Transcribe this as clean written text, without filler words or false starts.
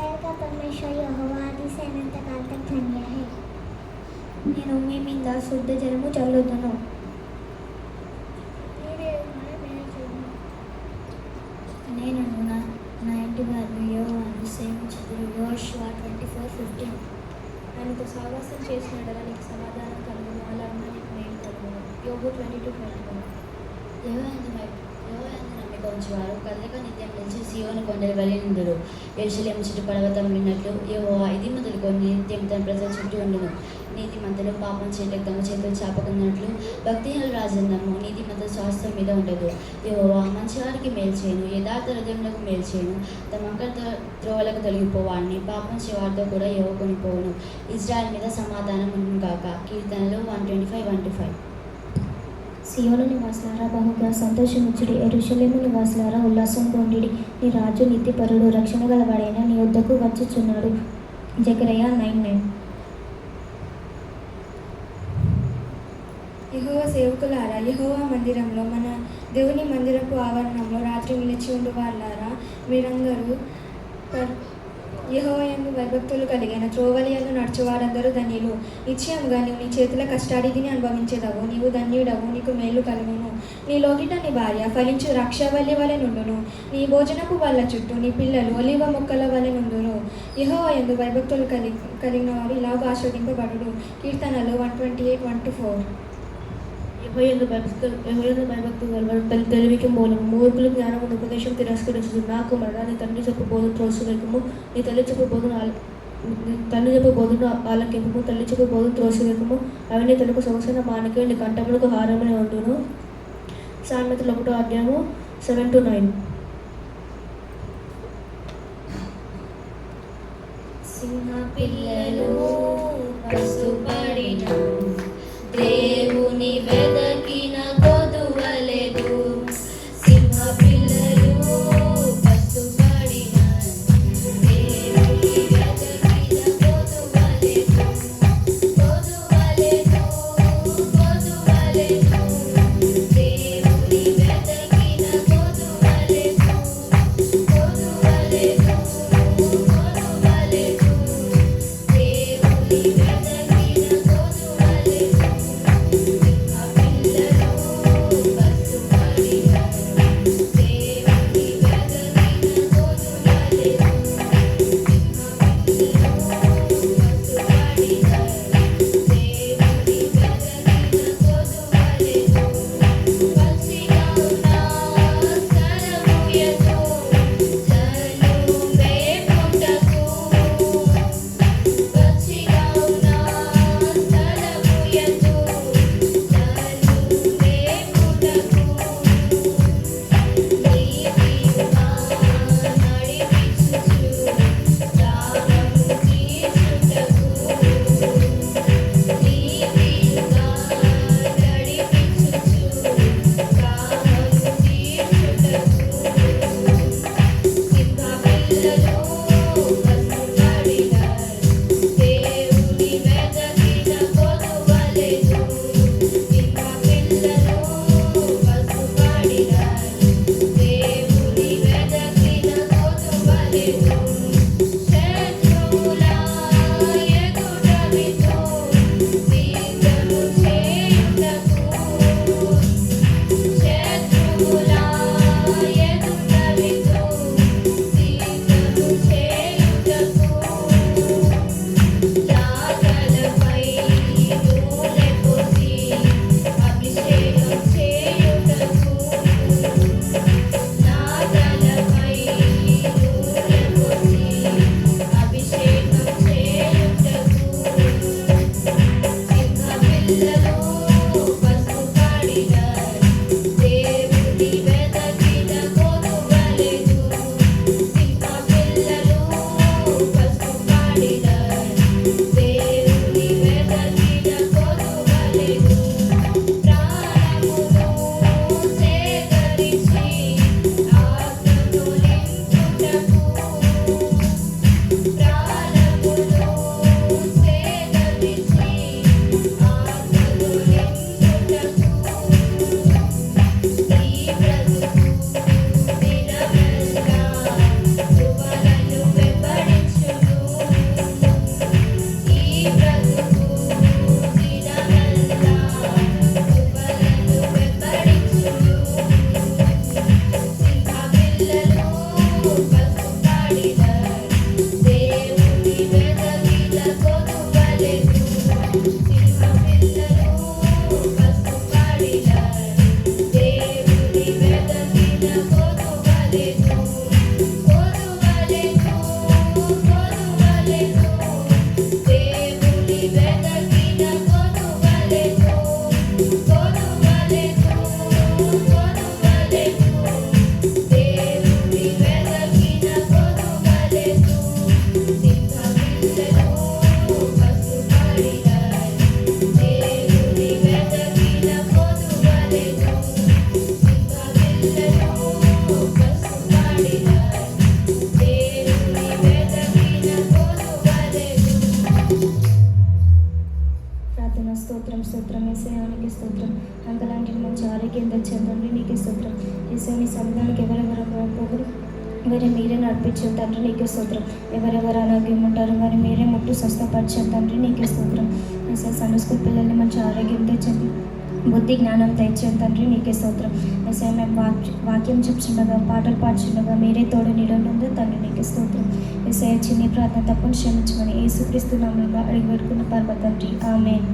इस्राएल का परमेश्वर यहोवा आदि से अनंत काल तक धन्य है. నేను మీ మీద శుద్ధ జలము చల్లుదును. నేను నా ఇంటి వారిని యెహోవాను సేవించుదురు. యోషువ 24:15. ఆయనతో సావాసం చేసిన ఎడల నీకు సమాధానం కలుగును, అలా ఉన్న నీకు మేలు కలుగును. యోబు 22:21. యెహోవాయందు నమ్మిక ఉంచువారు కదలక నిత్యం నిలిచి సీయోను కొండలు వెళ్ళిందురు. యెరూషలేము చుట్టూ పర్వతం విన్నట్లు యెహోవా ఇది మొదలుకొని నిత్యం తన ప్రజల చుట్టూ ఉండును. నీతిమంతులు పాపం చేయటకు తమ చేతులు చాపకున్నట్లు భక్తిహీనుల రాజందము నీతిమంతుల శాస్త్రం మీద ఉండదు. యెహోవా మంచివారికి మేలు చేయను, యథార్థ హృదయములకు మేలు చేయను. తమ త్రోవలకు తొలగిపోవాడిని పాపం చేవారితో కూడా యెహోవా కొనిపోవును. ఇజ్రాయెల్ మీద సమాధానం ఉండును గాక. కీర్తనలు 125-125. సియోను నివాసులారా బహుగా సంతోషముచ్చుడి, యెరూషలేము నివాసులారా ఉల్లాసంగా ఉండిడి. నీ రాజు నీతిపరుడు, రక్షణ గలవాడైన నీ వద్దకు వచ్చుచున్నాడు. జకరియా 9:9. యెహోవా సేవకులారా, యెహోవా మందిరంలో మన దేవుని మందిరపు ఆవరణంలో రాత్రి నిలిచి ఉండు వాళ్ళారా, మీరందరూ యెహోవాయందు భయభక్తులు కలిగిన త్రోవలియందు నడుచువారందరూ ధన్యులు. నిశ్చయముగా నీవు నీ చేతుల కష్టాడిదిని అనుభవించేదవు. నీవు ధన్యుడవు, నీకు మేలు కలుగును. నీ లోగిట నీ భార్య ఫలించు ద్రాక్షవల్లి వలె నుండును. నీ భోజనపు వాళ్ళ చుట్టూ నీ పిల్లలు ఒలివ మొక్కల వలె నుండును. యెహోవాయందు భయభక్తులు కలిగిన వారు ఇలాగ ఆస్వాదింపబడుడు. కీర్తనలు 128-1-4. యెహోవాయందు భయభక్తులు గలవారు తెలివికి మూలము. మూర్ఖులు జ్ఞానమును ఉపదేశం తిరస్కరించు. నా కుమారుడా, నీ తండ్రి చెప్పు బోధన త్రోసివేయకము, నీ తల్లి చెప్పు బోధన ఆలకింపము. తల్లి చెప్పు బోధన త్రోసివేయకము, అవి నీ తలకు సొగసైన మానికే, నీ కంఠములకు హారమని ఉండును. సామెతలు 1:7-9. సింహ పిల్లలు పసుపడిన దేవుని వెదకిన కొదువలేదు. సింహ పిల్లలు పసుపడిన దేవుని వెదకిన కొదువలేదు. కొదువలేదు, కొదువలేదు. దేవుని వెదకిన కొదువలేదు. కొదువలేదు, కొదువలేదు. దేవుని వెదకిన కొదువలేదు. నా తలపై నూనె పోసి ఆరోగ్యం తెచ్చాను తండ్రి నీకే స్తోత్రం. ఏసయ్య నీ సన్నిధానికి ఎవరెవరు పోగురు మరి మీరే నడిపించారు తండ్రి నీకే స్తోత్రం. ఎవరెవరు ఆరోగ్యం ఉంటారు మరి మీరే ముట్టు స్వస్థపరిచారు తండ్రి నీకే స్తోత్రం. ఏసయ్య సండే స్కూల్ పిల్లల్ని మంచి ఆరోగ్యం తెచ్చండి, బుద్ధి జ్ఞానం తెచ్చాను తండ్రి నీకే స్తోత్రం. ఏసయ్య మేము వాక్యం చెప్తుండగా పాటలు పాడుచుండగా మీరే తోడు నిలవనుందో తండ్రి నీకే స్తోత్రం. ఏసయ్య చిన్ని ప్రార్థన తప్పని క్షమించమని యేసుక్రీస్తు నామములో అడిగి పెట్టుకున్న పరమ తండ్రి ఆమేన్.